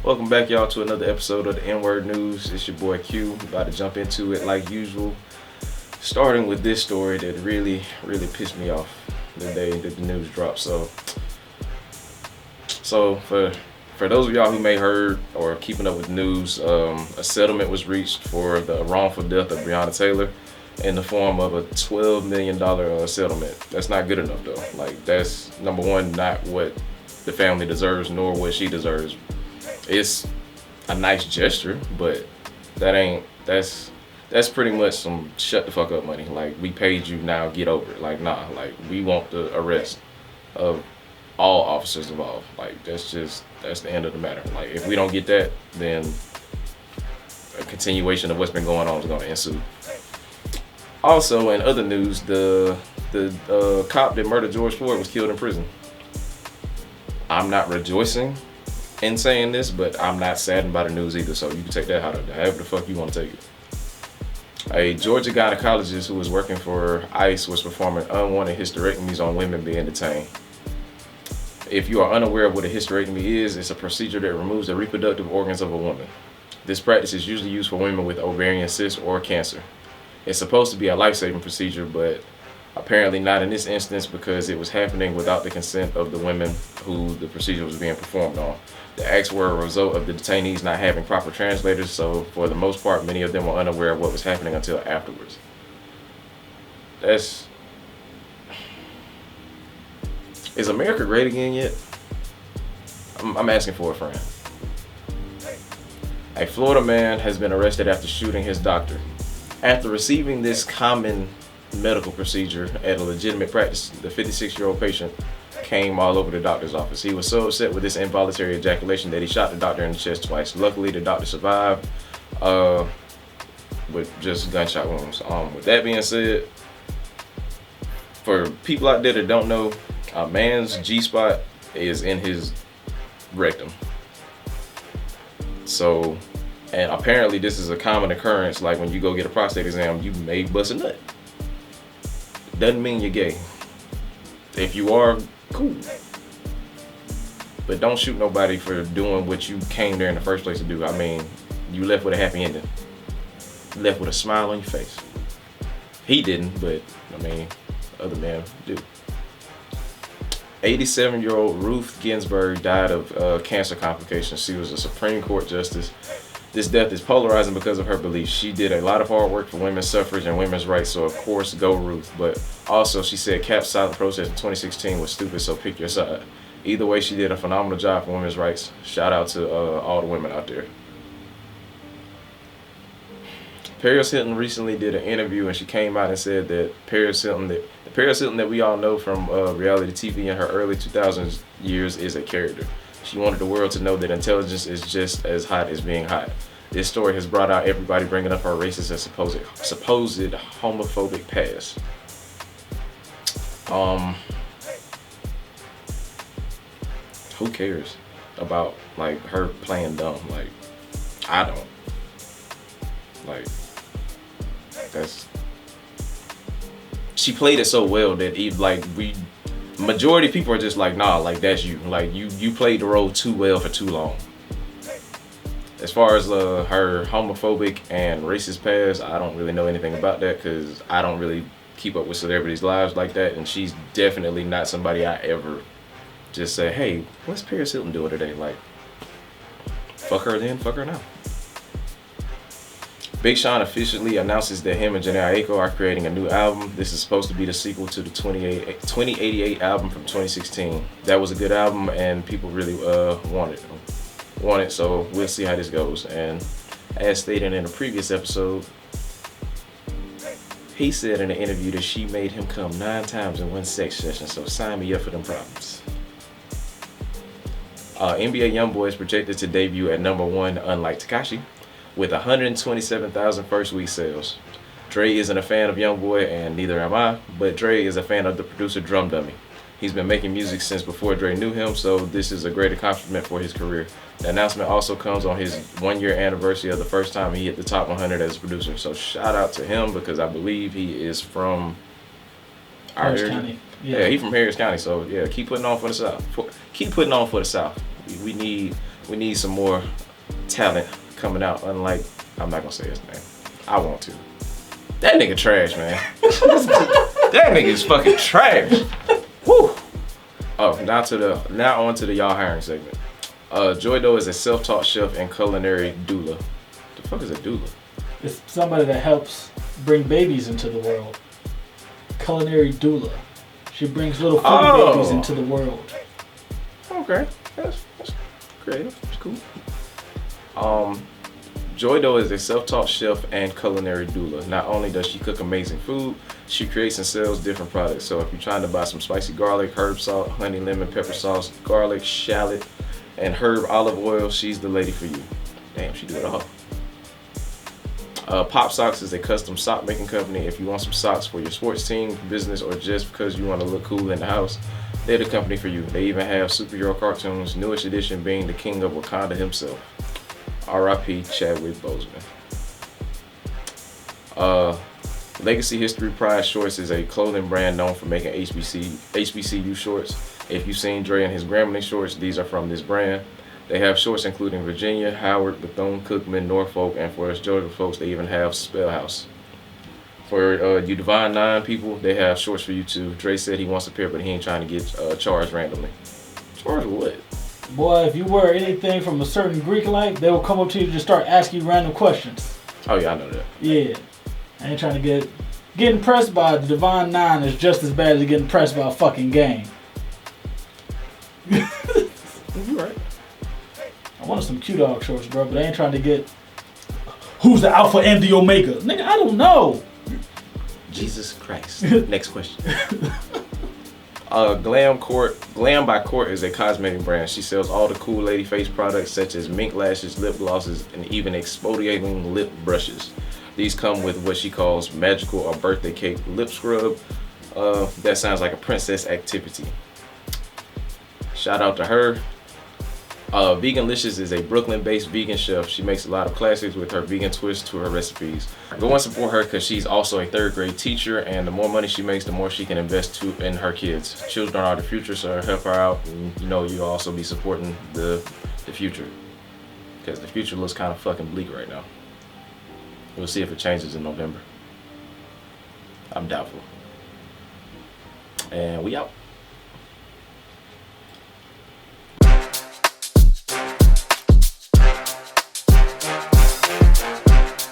Welcome back, y'all, to another episode of the Inword News. It's your boy Q. About to jump into it like usual. Starting with this story that really pissed me off the day that the news dropped. So for those of y'all who may heard or keeping up with the news, a settlement was reached for the wrongful death of Breonna Taylor in the form of a $12 million settlement. That's not good enough though. Like, that's, number one, not what the family deserves nor what she deserves. It's a nice gesture, but that's pretty much some shut the fuck up money. Like, we paid you, now get over it. Like, nah, like, we want the arrest of all officers involved. Like, that's the end of the matter. Like, if we don't get that, then a continuation of what's been going on is going to ensue. Also, in other news, the cop that murdered George Floyd was killed in prison. I'm not rejoicing in saying this, but I'm not saddened by the news either, so you can take that however the fuck you want to take it. A Georgia gynecologist who was working for ICE was performing unwanted hysterectomies on women being detained. If you are unaware of what a hysterectomy is, it's a procedure that removes the reproductive organs of a woman. This practice is usually used for women with ovarian cysts or cancer. It's supposed to be a life-saving procedure, but apparently not in this instance because it was happening without the consent of the women who the procedure was being performed on. The acts were a result of the detainees not having proper translators, so for the most part, many of them were unaware of what was happening until afterwards. Is America great again yet? I'm asking for a friend. A Florida man has been arrested after shooting his doctor. After receiving this common medical procedure at a legitimate practice, the 56-year-old patient came all over the doctor's office. He was so upset with this involuntary ejaculation that he shot the doctor in the chest twice. Luckily, the doctor survived with just gunshot wounds. With that being said, for people out there that don't know, a man's G-spot is in his rectum. So, and apparently this is a common occurrence. Like, when you go get a prostate exam, you may bust a nut. Doesn't mean you're gay. If you are, cool. But don't shoot nobody for doing what you came there in the first place to do. I mean, you left with a happy ending. You left with a smile on your face. He didn't, but I mean, other men do. 87-year-old Ruth Ginsburg died of cancer complications. She was a Supreme Court justice. This death is polarizing because of her beliefs. She did a lot of hard work for women's suffrage and women's rights, so of course, go Ruth. But also, she said Cap's silent protest in 2016 was stupid, so pick your side. Either way, she did a phenomenal job for women's rights. Shout out to all the women out there. Paris Hilton recently did an interview, and she came out and said that the Paris Hilton that we all know from reality TV in her early 2000s years is a character. She wanted the world to know that intelligence is just as hot as being hot. This story has brought out everybody bringing up her racist and supposed homophobic past. Who cares about, like, her playing dumb? Like, I don't. Like, she played it so well that majority of people are just like, nah, like, that's you. Like, you played the role too well for too long. As far as her homophobic and racist past, I don't really know anything about that because I don't really keep up with celebrities' lives like that, and she's definitely not somebody I ever just say, hey, what's Paris Hilton doing today? Like, fuck her then, fuck her now. Big Sean officially announces that him and Jhené Aiko are creating a new album. This is supposed to be the sequel to the 2088 album from 2016. That was a good album, and people really want it. So we'll see how this goes. And as stated in a previous episode, he said in an interview that she made him come 9 times in one sex session. So sign me up for them problems. NBA YoungBoy is projected to debut at number 1, unlike Tekashi, with 127,000 first week sales. Dre isn't a fan of YoungBoy, and neither am I, but Dre is a fan of the producer Drum Dummy. He's been making music since before Dre knew him, so this is a great accomplishment for his career. The announcement also comes on his 1-year anniversary of the first time he hit the top 100 as a producer. So shout out to him, because I believe he is from our Harris County. Yeah, he's from Harris County. So yeah, keep putting on for the South. Keep putting on for the South. We need we need some more talent coming out. Unlike, I'm not gonna say his name. I want to. That nigga trash, man. That nigga is fucking trash. Woo. Oh, now on to the y'all hiring segment. Joy Doe is a self-taught chef and culinary doula. The fuck is a doula? It's somebody that helps bring babies into the world. Culinary doula. She brings little food babies into the world. Okay, that's creative. That's cool. Joy Doe is a self-taught chef and culinary doula. Not only does she cook amazing food, she creates and sells different products. So if you're trying to buy some spicy garlic, herb salt, honey, lemon, pepper sauce, garlic, shallot, and herb olive oil, she's the lady for you. Damn, she do it all. Pop Socks is a custom sock making company. If you want some socks for your sports team, business, or just because you want to look cool in the house, they're the company for you. They even have superhero cartoons, newest edition being the king of Wakanda himself. R.I.P. Chadwick Boseman. Legacy History Pride Shorts is a clothing brand known for making HBCU shorts. If you've seen Dre and his Grambling shorts, these are from this brand. They have shorts including Virginia, Howard, Bethune-Cookman, Norfolk, and for us Georgia folks, they even have Spellhouse. For you Divine 9 people, they have shorts for you too. Dre said he wants a pair, but he ain't trying to get charged randomly. Charged with what? Boy, if you wear anything from a certain Greek life, they will come up to you and just start asking you random questions. Oh yeah, I know that. Yeah. I ain't trying to get impressed by the Divine 9 is just as bad as getting impressed by a fucking game. You're right. I wanted some Q-Dog shorts, bro, but I ain't trying to get who's the Alpha and the Omega. Nigga, I don't know. Jesus Christ. Next question. Glam by Court is a cosmetic brand. She sells all the cool lady face products such as mink lashes, lip glosses, and even exfoliating lip brushes. These come with what she calls magical or birthday cake lip scrub. That sounds like a princess activity. Shout out to her. Veganlicious is a Brooklyn-based vegan chef. She makes a lot of classics with her vegan twist to her recipes. Go and support her because she's also a 3rd grade teacher, and the more money she makes, the more she can invest in her kids. Children are the future, so help her out. And you'll also be supporting the future because the future looks kind of fucking bleak right now. We'll see if it changes in November. I'm doubtful. And we out.